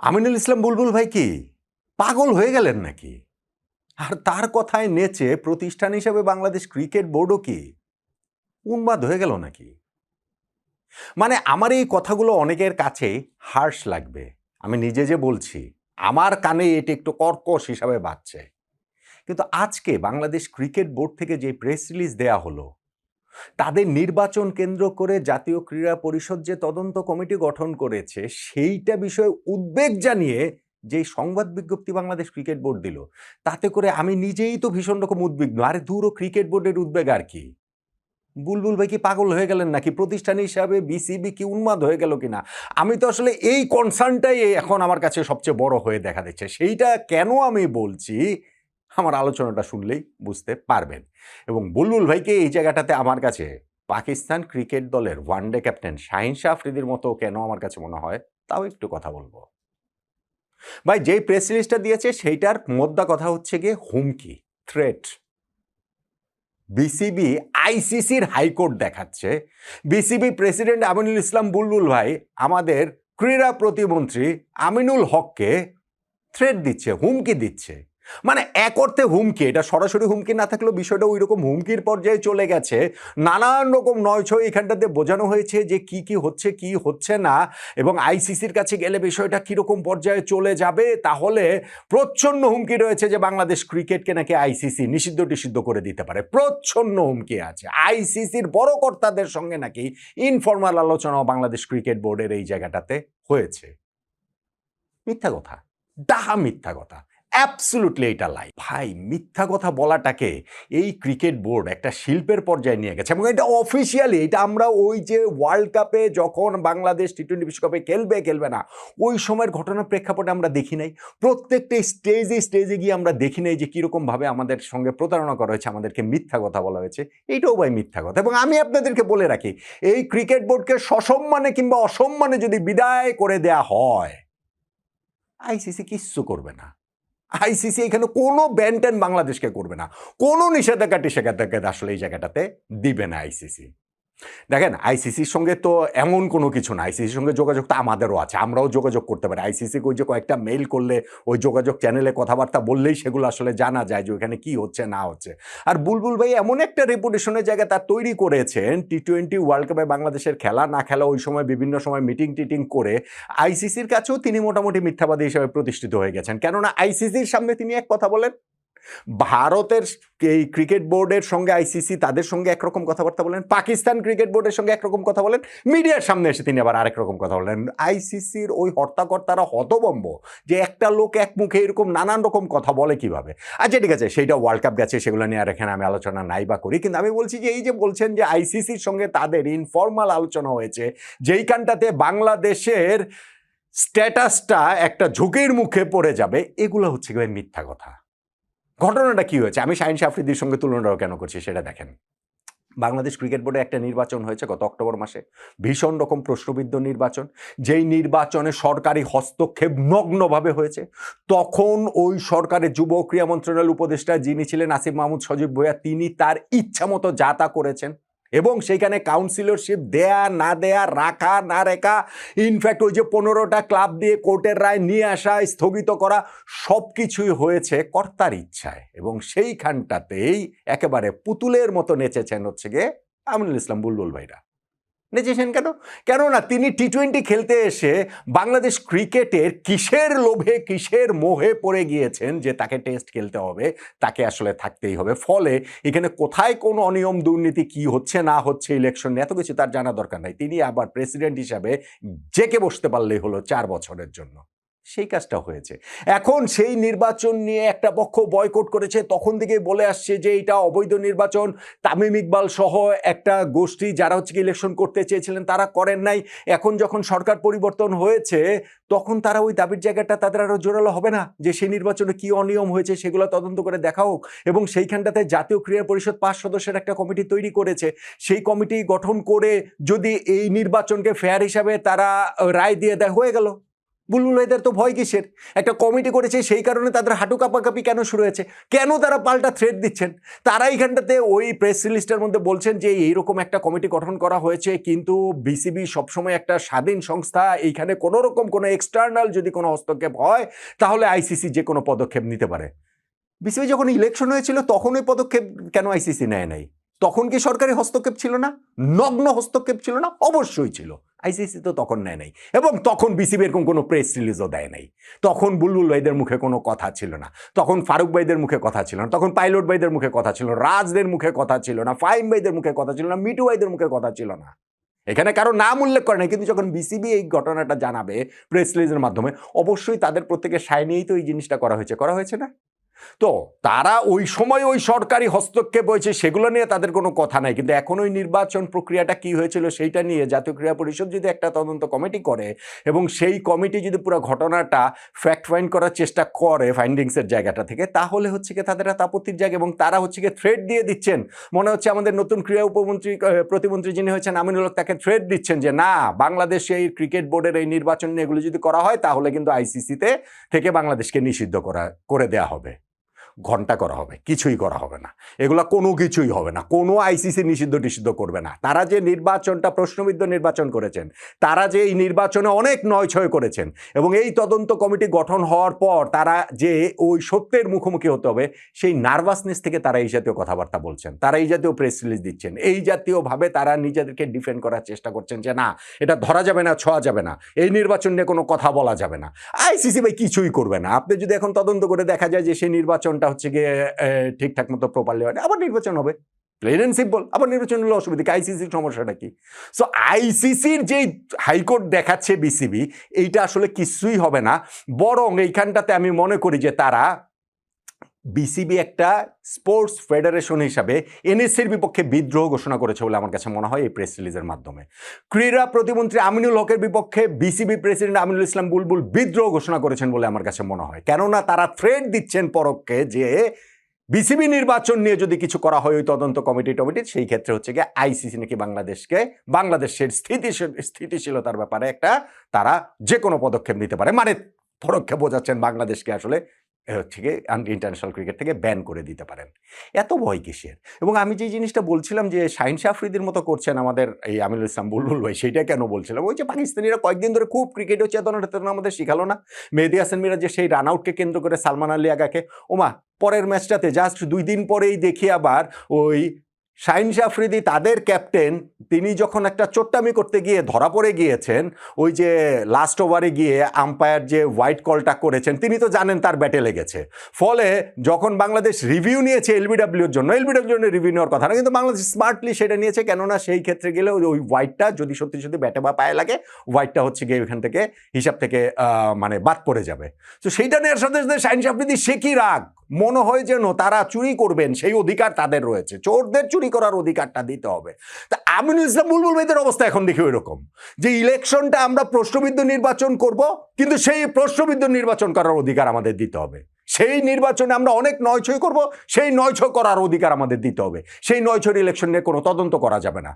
আমিনুল ইসলাম বুলবুল ভাই কি পাগল হয়ে গেলেন নাকি? আর তার কথায় নেচে প্রতিষ্ঠান হিসেবে বাংলাদেশ ক্রিকেট বোর্ডও কি উন্মাদ হয়ে গেল নাকি? মানে আমার এই কথাগুলো অনেকের কাছে হার্শ লাগবে। আমি নিজে যে বলছি, আমার কানে এটি একটু কর্কশ হিসাবে বাজছে। কিন্তু আজকে বাংলাদেশ ক্রিকেট বোর্ড থেকে যে প্রেস রিলিজ দেয়া হলো, তাদের নির্বাচন কেন্দ্র করে জাতীয় ক্রীড়া পরিষদ যে তদন্ত কমিটি গঠন করেছে, সেইটা বিষয়ে উদ্বেগ জানিয়ে যেই সংবাদ বিজ্ঞপ্তি বাংলাদেশ ক্রিকেট বোর্ড দিল, তাতে করে আমি নিজেই তো ভীষণ রকম উদ্বিগ্ন। আরে দূর ও ক্রিকেট বোর্ডের উদ্বেগ আর কি? বুলবুল ভাই কি পাগল হয়ে গেলেন নাকি? প্রতিষ্ঠান হিসাবে বিসিবি কি উন্মাদ হয়ে গেল কিনা? আমি তো আসলে এই কনসার্নটাই এখন আমার কাছে সবচেয়ে বড় হয়ে দেখা দিচ্ছে। সেইটা কেন আমি বলছি, আমার আলোচনাটা শুনলেই বুঝতে পারবেন। এবং বুলবুল ভাইকে এই জায়গাটাতে আমার কাছে পাকিস্তান ক্রিকেট দলের ওয়ানডে ক্যাপ্টেন শাহিন শাহ আফ্রিদির মতো কেন আমার কাছে মনে হয়, তাও একটু কথা বলবো। ভাই যেই প্রেস রিলিজটা দিয়েছে সেইটার মোদ্দা কথা হচ্ছে গিয়ে হুমকি, থ্রেট। বিসিবি আইসিসির হাইকোর্ট দেখাচ্ছে। বিসিবি প্রেসিডেন্ট আমিনুল ইসলাম বুলবুল ভাই আমাদের ক্রীড়া প্রতিমন্ত্রী আমিনুল হককে থ্রেট দিচ্ছে, হুমকি দিচ্ছে। মানে এক অর্থে হুমকি, এটা সরাসরি হুমকি না থাকলেও বিষয়টা ওই রকম হুমকির পর্যায়ে চলে গেছে। নানান রকম নয়ছয় এখানটাতে বোঝানো হয়েছে যে কি কি হচ্ছে কি হচ্ছে না, এবং আইসিসির কাছে গেলে বিষয়টা কিরকম পর্যায়ে চলে যাবে। তাহলে প্রচ্ছন্ন হুমকি রয়েছে যে বাংলাদেশ ক্রিকেটকে নাকি আইসিসি নিষিদ্ধ টিষিদ্ধ করে দিতে পারে। প্রচ্ছন্ন হুমকি আছে। আইসিসির বড় কর্তাদের সঙ্গে নাকি ইনফরমাল আলোচনাও বাংলাদেশ ক্রিকেট বোর্ডের এই জায়গাটাতে হয়েছে। মিথ্যা কথা, ডাহা মিথ্যা কথা, অ্যাবসলিউটলি এটা লাই। ভাই মিথ্যা কথা বলাটাকে এই ক্রিকেট বোর্ড একটা শিল্পের পর্যায়ে নিয়ে গেছে, এবং এটা অফিসিয়ালি, এটা আমরা ওই যে ওয়ার্ল্ড কাপে যখন বাংলাদেশ টি-20 বিশ্বকাপে খেলবে না ওই সময়ের ঘটনার প্রেক্ষাপটে আমরা দেখি নাই? প্রত্যেকটা স্টেজে গিয়ে আমরা দেখি নাই যে কিরকম ভাবে আমাদের সঙ্গে প্রতারণা করা হয়েছে, আমাদেরকে মিথ্যা কথা বলা হয়েছে? এইটাও ভাই মিথ্যা কথা। এবং আমি আপনাদেরকে বলে রাখি, এই ক্রিকেট বোর্ডকে সসম্মানে কিংবা অসম্মানে যদি বিদায় করে দেয়া হয়, আইসিসি কিচ্ছু করবে না। আইসিসি এখানে কোনো ব্যান ট্যান বাংলাদেশকে করবে না, কোনো নিষেধাজ্ঞা টিষেধাজ্ঞা আসলে এই জায়গাটাতে দিবে না আইসিসি। দেখেন আইসিসির সঙ্গে তো এমন কোনো কিছু না, আইসিসির সঙ্গে যোগাযোগ তো আমাদেরও আছে, আমরাও যোগাযোগ করতে পারি। আইসিসিকে ওই যে কয়েকটা মেইল করলে, ওই যোগাযোগ চ্যানেলে কথাবার্তা বললেই সেগুলো আসলে জানা যায় যে ওইখানে কি হচ্ছে না হচ্ছে। আর বুলবুল ভাই এমন একটা রেপুটেশনের জায়গা তার তৈরি করেছেন, টি-20 ওয়ার্ল্ড কাপে বাংলাদেশের খেলা না খেলা ওই সময় বিভিন্ন সময় মিটিং টিটিং করে আইসিসির কাছেও তিনি মোটামুটি মিথ্যাবাদী হিসেবে প্রতিষ্ঠিত হয়ে গেছেন। কেননা আইসিসির সামনে তিনি এক কথা বলেন, ভারতের এই ক্রিকেট বোর্ডের সঙ্গে আইসিসি তাদের সঙ্গে একরকম কথাবার্তা বলেন, পাকিস্তান ক্রিকেট বোর্ডের সঙ্গে একরকম কথা বলেন, মিডিয়ার সামনে এসে তিনি আবার আরেক রকম কথা বলেন। আইসিসির ওই হর্তাকর্তারা হতবম্ব যে একটা লোক এক মুখে এরকম নানান রকম কথা বলে কিভাবে। আচ্ছা ঠিক আছে, সেইটা ওয়ার্ল্ড কাপ গেছে, সেগুলো নিয়ে আর এখানে আমি আলোচনা নাই বা করি, কিন্তু আমি বলছি যে এই যে বলছেন যে আইসিসির সঙ্গে তাদের ইনফর্মাল আলোচনা হয়েছে, যেইখানটাতে বাংলাদেশের স্ট্যাটাসটা একটা ঝুঁকির মুখে পড়ে যাবে, এগুলো হচ্ছে মিথ্যা কথা। ঘটনাটা কি হয়েছে আমি শাহিন শাহ আফ্রিদির সঙ্গে তুলনাটাও কেন করছি সেটা দেখেন। বাংলাদেশ ক্রিকেট বোর্ডে একটা নির্বাচন হয়েছে গত অক্টোবর মাসে, ভীষণ রকম প্রশ্নবিদ্ধ নির্বাচন, যেই নির্বাচনে সরকারি হস্তক্ষেপ নগ্নভাবে হয়েছে। তখন ওই সরকারের যুব ক্রীড়া মন্ত্রণালয়ের উপদেষ্টা যিনি ছিলেন আসিফ মাহমুদ সজীব ভুঁইয়া, তিনি তার ইচ্ছা মতো যা তা করেছেন, এবং সেইখানে কাউন্সিলরশিপ দেয়া না দেয়া, রাখা না রেখা, ইনফ্যাক্ট ওই যে 15টা ক্লাব দিয়ে কোর্টের রায় নিয়ে আসা, স্থগিত করা, সব কিছুই হয়েছে কর্তার ইচ্ছায়। এবং সেইখানটাতেই একেবারে পুতুলের মতো নেচেছেন হচ্ছে গিয়ে আমিনুল ইসলাম বুলবুল ভাইরা। নেচেছেন কেন? কেননা তিনি টি-20 খেলতে এসে বাংলাদেশ ক্রিকেটের কিসের লোভে কিসের মোহে পড়ে গিয়েছেন যে তাকে টেস্ট খেলতে হবে, তাকে আসলে থাকতেই হবে। ফলে এখানে কোথায় কোন অনিয়ম দুর্নীতি কি হচ্ছে না হচ্ছে ইলেকশন এত কিছু তার জানা দরকার নাই। তিনি আবার প্রেসিডেন্ট হিসাবে জেকে বসতে পারলেই হলো 4 বছরের জন্য। সেই কাজটা হয়েছে। এখন সেই নির্বাচন নিয়ে একটা পক্ষ বয়কট করেছে, তখন থেকেই বলে আসছে যে এটা অবৈধ নির্বাচন। তামিম ইকবাল সহ একটা গোষ্ঠী যারা হচ্ছে ইলেকশন করতে চেয়েছিলেন তারা করেন নাই। এখন যখন সরকার পরিবর্তন হয়েছে তখন তারা ওই দাবির জায়গাটা তাদের আরো জোরালো হবে না যে সেই নির্বাচনে কি অনিয়ম হয়েছে সেগুলো তদন্ত করে দেখা হোক। এবং সেইখানটাতে জাতীয় ক্রীড়া পরিষদ 5 সদস্যের একটা কমিটি তৈরি করেছে, সেই কমিটি গঠন করে যদি এই নির্বাচনকে ফেয়ার হিসাবে তারা রায় দিয়ে দেয়, হয়ে গেল। বুলবুল ভাইদের তো ভয় কিসের? একটা কমিটি করেছে সেই কারণে তাদের হাঁটু কাঁপাকাঁপি কেন শুরু হয়েছে? কেন তারা পাল্টা থ্রেট দিচ্ছেন? তারা এইখানটাতে ওই প্রেস রিলিজটার মধ্যে বলছেন যে এইরকম একটা কমিটি গঠন করা হয়েছে, কিন্তু বিসিবি সবসময় একটা স্বাধীন সংস্থা, এইখানে কোনো রকম কোনো এক্সটার্নাল যদি কোনো হস্তক্ষেপ হয় তাহলে আইসিসি যে কোনো পদক্ষেপ নিতে পারে। বিসিবি যখন ইলেকশন হয়েছিল তখন ওই পদক্ষেপ কেন আইসিসি নেয় নাই? তখন কি সরকারি হস্তক্ষেপ ছিল না? নগ্ন হস্তক্ষেপ ছিল না? অবশ্যই ছিল। আইসিসি তো তখন নেয় নাই, এবং তখন বিসিবি এরকম কোনো প্রেস রিলিজও দেয় নাই। তখন বুলবুল ভাইদের মুখে কোনো কথা ছিল না, তখন ফারুক ভাইদের মুখে কথা ছিল না, তখন পাইলট ভাইদের মুখে কথা ছিল না, রাজদের মুখে কথা ছিল না, ফাইম ভাইদের মুখে কথা ছিল না, মিটু ভাইদের মুখে কথা ছিল না। এখানে কারো নাম উল্লেখ করে নাই, কিন্তু যখন বিসিবি এই ঘটনাটা জানাবে প্রেস রিলিজের মাধ্যমে, অবশ্যই তাদের প্রত্যেকের সায় নিয়েই তো এই জিনিসটা করা হয়েছে না? তো তারা ওই সময় ওই সরকারি হস্তক্ষেপ হয়েছে সেগুলো নিয়ে তাদের কোনো কথা নাই, কিন্তু এখন ওই নির্বাচন প্রক্রিয়াটা কি হয়েছিল সেইটা নিয়ে জাতীয় ক্রীড়া পরিষদ যদি একটা তদন্ত কমিটি করে এবং সেই কমিটি যদি পুরো ঘটনাটা ফ্যাক্ট ফাইন্ড করার চেষ্টা করে ফাইন্ডিংসের জায়গাটা থেকে, তাহলে হচ্ছে কি তাদের একটা আপত্তির জায়গা, এবং তারা হচ্ছে কি থ্রেট দিয়ে দিচ্ছেন। মনে হচ্ছে আমাদের নতুন ক্রীড়া প্রতিমন্ত্রী যিনি হয়েছেন আমিনুল হক, তাকে থ্রেট দিচ্ছেন যে না, বাংলাদেশে এই ক্রিকেট বোর্ডের এই নির্বাচন নিয়ে এগুলো যদি করা হয় তাহলে কিন্তু আইসিসিতে থেকে বাংলাদেশকে নিষিদ্ধ করে দেয়া হবে, ঘন্টা করা হবে, কিছুই করা হবে না, এগুলা কোনো কিছুই হবে না, কোনো আইসিসি নিষিদ্ধ করবে না। তারা যে নির্বাচনটা প্রশ্নবিদ্ধ নির্বাচন করেছেন, তারা যে এই নির্বাচনে অনেক নয়ছয় করেছেন, এবং এই তদন্ত কমিটি গঠন হওয়ার পর তারা যে ওই সত্যের মুখোমুখি হতে হবে, সেই নার্ভাসনেস থেকে তারা এই জাতীয় কথাবার্তা বলছেন, তারা এই জাতীয় প্রেস রিলিজ দিচ্ছেন, এই জাতীয়ভাবে তারা নিজেদেরকে ডিফেন্ড করার চেষ্টা করছেন যে না, এটা ধরা যাবে না, ছোঁয়া যাবে না, এই নির্বাচন নিয়ে কোনো কথা বলা যাবে না। আইসিসি ভাই কিছুই করবে না। আপনি যদি এখন তদন্ত করে দেখা যায় যে সেই নির্বাচন হচ্ছে গিয়ে ঠিকঠাক মতো প্রপারলি হয়, আবার নির্বাচন হবে, প্লেন এন্ড সিম্পল, আবার নির্বাচন হলে অসুবিধা কি? আইসিসির সমস্যাটা কি? সো আইসিসির যে হাইকোর্ট দেখাচ্ছে বিসিবি, এইটা আসলে কিছুই হবে না, বরং এইখানটাতে আমি মনে করি যে তারা বিসিবি একটা স্পোর্টস ফেডারেশন হিসাবে এনএসসির বিপক্ষে বিদ্রোহ ঘোষণা করেছে বলে আমার কাছে মনে হয় এই প্রেস রিলিজের মাধ্যমে। ক্রীড়া প্রতিমন্ত্রী আমিনুল হকের বিপক্ষে বিসিবি প্রেসিডেন্ট আমিনুল ইসলাম বুলবুল বিদ্রোহ ঘোষণা করেছেন বলে আমার কাছে মনে হয়, কেননা তারা থ্রেট দিচ্ছেন পরোক্ষে যে বিসিবি নির্বাচন নিয়ে যদি কিছু করা হয় ওই তদন্ত কমিটি সেই ক্ষেত্রে হচ্ছে গিয়ে আইসিসি নাকি বাংলাদেশের স্থিতিশীলতার ব্যাপারে একটা তারা যে কোনো পদক্ষেপ নিতে পারে, মানে পরোক্ষে বোঝাচ্ছেন বাংলাদেশকে আসলে হচ্ছে গিয়ে ইন্টারন্যাশনাল ক্রিকেট থেকে ব্যান করে দিতে পারেন। এত ভয় কিসের? এবং আমি যে জিনিসটা বলছিলাম যে শাহিন শাহ আফ্রিদির মতো করছেন আমাদের এই আমিনুল ইসলাম বুলবুল ভাই, সেইটা কেন বলছিলাম, ওই যে পাকিস্তানিরা কয়েকদিন ধরে খুব ক্রিকেটের চেতনা আমাদের শিখালো না? মেহেদী হাসান মিরাজ যে সেই রান আউটকে কেন্দ্র করে সালমান আলী আগাকে, ওমা পরের ম্যাচটাতে জাস্ট 2 দিন পরেই দেখি আবার ওই শাহিন শাহ আফ্রিদি তাদের ক্যাপ্টেন, তিনি যখন একটা চোট্টামি করতে গিয়ে ধরা পড়ে গিয়েছেন, ওই যে লাস্ট ওভারে গিয়ে আম্পায়ার যে হোয়াইট কলটা করেছেন, তিনি তো জানেন তার ব্যাটে লেগেছে, ফলে যখন বাংলাদেশ রিভিউ নিয়েছে এলবিডব্লিউর জন্য রিভিউ নেওয়ার কথা না, কিন্তু বাংলাদেশ স্মার্টলি সেটা নিয়েছে, কেননা সেই ক্ষেত্রে গেলে ওই হোয়াইটটা যদি সত্যি ব্যাটে বা পায়ে লাগে, হোয়াইটটা হচ্ছে গিয়ে ওইখান থেকে হিসাব থেকে মানে বাদ পড়ে যাবে। তো সেইটা নেওয়ার সাথে সাথে শাহিন শাহ আফ্রিদি সে কি রাগ, মনে হয় যেন তারা চুরি করবেন সেই অধিকার তাদের রয়েছে, চোরদের চুরি করার অধিকারটা দিতে হবে। তা আমিনুল ইসলাম বুলবুল ভাইদের অবস্থা এখন দেখি ওই রকম, যে ইলেকশনটা আমরা প্রশ্নবিদ্ধ নির্বাচন করব, কিন্তু সেই প্রশ্নবিদ্ধ নির্বাচন করার অধিকার আমাদের দিতে হবে, সেই নির্বাচনে আমরা অনেক নয়ছয় করব, সেই নয়ছয় করার অধিকার আমাদের দিতে হবে, সেই নয়ছয় ইলেকশন নিয়ে কোনো তদন্ত করা যাবে না।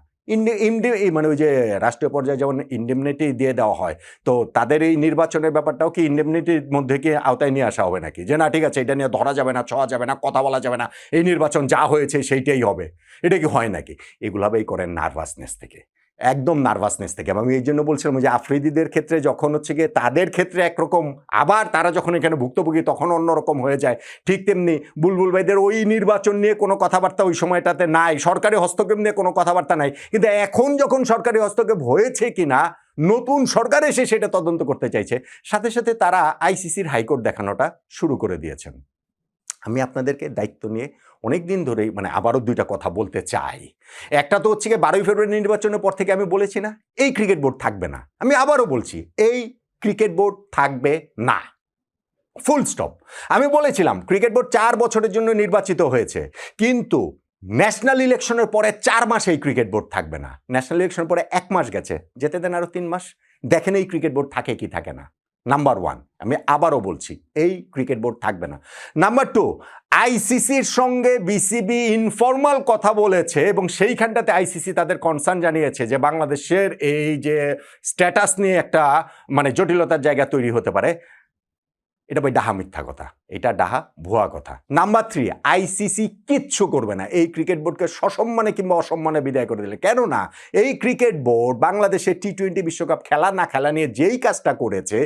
মানে ওই যে রাষ্ট্রীয় পর্যায়ে যেমন ইন্ডেমনিটি দিয়ে দেওয়া হয়, তো তাদের এই নির্বাচনের ব্যাপারটাও কি ইন্ডেমনিটির মধ্যে কি আওতায় নিয়ে আসা হবে নাকি, যে না ঠিক আছে এটা নিয়ে ধরা যাবে না, ছোঁয়া যাবে না, কথা বলা যাবে না, এই নির্বাচন যা হয়েছে সেইটাই হবে, এটা কি হয় নাকি? এগুলোই করেন নার্ভাসনেস থেকে, একদম নার্ভাসনেস থেকে। আমি এই জন্য বলছিলাম যে আফ্রিদিদের ক্ষেত্রে যখন হচ্ছে গিয়ে তাদের ক্ষেত্রে একরকম, আবার তারা যখন এখানে ভুক্তভোগী তখন অন্যরকম হয়ে যায়, ঠিক তেমনি বুলবুল ভাইদের ওই নির্বাচন নিয়ে কোনো কথাবার্তা ওই সময়টাতে নাই, সরকারি হস্তক্ষেপ নিয়ে কোনো কথাবার্তা নাই, কিন্তু এখন যখন সরকারি হস্তক্ষেপ হয়েছে কিনা, নতুন সরকার এসে সেটা তদন্ত করতে চাইছে, সাথে সাথে তারা আইসিসির হাইকোর্ট দেখানোটা শুরু করে দিয়েছেন। আমি আপনাদেরকে দায়িত্ব নিয়ে অনেক দিন ধরেই মানে আবারও 2টা কথা বলতে চাই। একটা তো হচ্ছে 12 ফেব্রুয়ারি নির্বাচনের পর থেকে আমি বলেছি না, এই ক্রিকেট বোর্ড থাকবে না, আমি আবারও বলছি এই ক্রিকেট বোর্ড থাকবে না, ফুল স্টপ। আমি বলেছিলাম ক্রিকেট বোর্ড 4 বছরের জন্য নির্বাচিত হয়েছে, কিন্তু ন্যাশনাল ইলেকশনের পরে 4 মাস এই ক্রিকেট বোর্ড থাকবে না। ন্যাশনাল ইলেকশনের পরে 1 মাস গেছে, যেতে দেন আরো 3 মাস, দেখেন এই ক্রিকেট বোর্ড থাকে কি থাকে না। নাম্বার 1, আমি আবারও বলছি, এই ক্রিকেট বোর্ড থাকবে না। নাম্বার 2, আইসিসির সঙ্গে বিসিবি ইনফর্মাল কথা বলেছে এবং সেইখানটাতে আইসিসি তাদের কনসার্ন জানিয়েছে যে বাংলাদেশের এই যে স্ট্যাটাস নিয়ে একটা মানে জটিলতার জায়গা তৈরি হতে পারে। এটা ভাই ডাহা মিথ্যা কথা, এটা ডাহা ভুয়া কথা। নাম্বার 3, আইসিসি কিচ্ছু করবে না এই ক্রিকেট বোর্ডকে সসম্মানে কিংবা অসম্মানে বিদায় করে দিলে। কেননা এই ক্রিকেট বোর্ড বাংলাদেশের টি-20 বিশ্বকাপ খেলা না খেলা নিয়ে যেই কাজটা করেছে,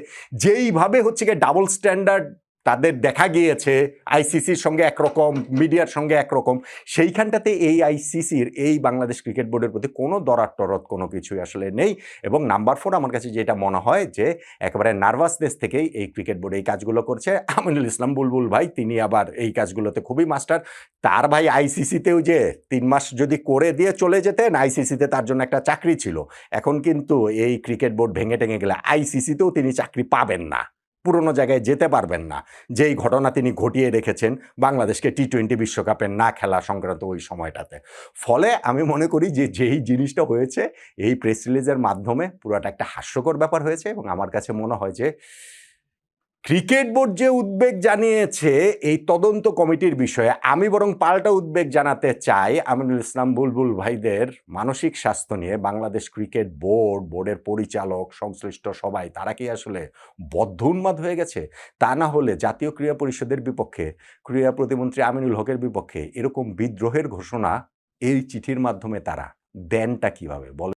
যেইভাবে হচ্ছে গিয়ে ডাবল স্ট্যান্ডার্ড তাদের দেখা গিয়েছে, আইসিসির সঙ্গে একরকম, মিডিয়ার সঙ্গে একরকম, সেইখানটাতে এই আইসিসির এই বাংলাদেশ ক্রিকেট বোর্ডের প্রতি কোনো দরাদ টরদ কোনো কিছুই আসলে নেই। এবং নাম্বার 4, আমার কাছে যেটা মনে হয় যে একেবারে নার্ভাসনেস থেকেই এই ক্রিকেট বোর্ড এই কাজগুলো করছে। আমিনুল ইসলাম বুলবুল ভাই তিনি আবার এই কাজগুলোতে খুবই মাস্টার। তার ভাই আইসিসিতেও যে 3 মাস যদি করে দিয়ে চলে যেতেন, আইসিসিতে তার জন্য একটা চাকরি ছিল। এখন কিন্তু এই ক্রিকেট বোর্ড ভেঙে টেঙে গেলে আইসিসিতেও তিনি চাকরি পাবেন না, পুরনো জায়গায় যেতে পারবেন না, যেই ঘটনা তিনি ঘটিয়ে রেখেছেন বাংলাদেশকে টি-20 বিশ্বকাপে না খেলা সংক্রান্ত ওই সময়টাতে। ফলে আমি মনে করি যে যেই জিনিসটা হয়েছে এই প্রেস রিলিজের মাধ্যমে পুরোটা একটা হাস্যকর ব্যাপার হয়েছে এবং আমার কাছে মনে হয় যে ক্রিকেট বোর্ড যে উদ্বেগ জানিয়েছে এই তদন্ত কমিটির বিষয়ে, আমি বরং পাল্টা উদ্বেগ জানাতে চাই আমিনুল ইসলাম বুলবুল ভাইদের মানসিক স্বাস্থ্য নিয়ে। বাংলাদেশ ক্রিকেট বোর্ডের পরিচালক, সংশ্লিষ্ট সবাই, তারা কি আসলে বদ্ধ উন্মাদ হয়ে গেছে? তা না হলে জাতীয় ক্রীড়া পরিষদের বিপক্ষে, ক্রীড়া প্রতিমন্ত্রী আমিনুল হকের বিপক্ষে এরকম বিদ্রোহের ঘোষণা এই চিঠির মাধ্যমে তারা দেনটা কিভাবে বলে?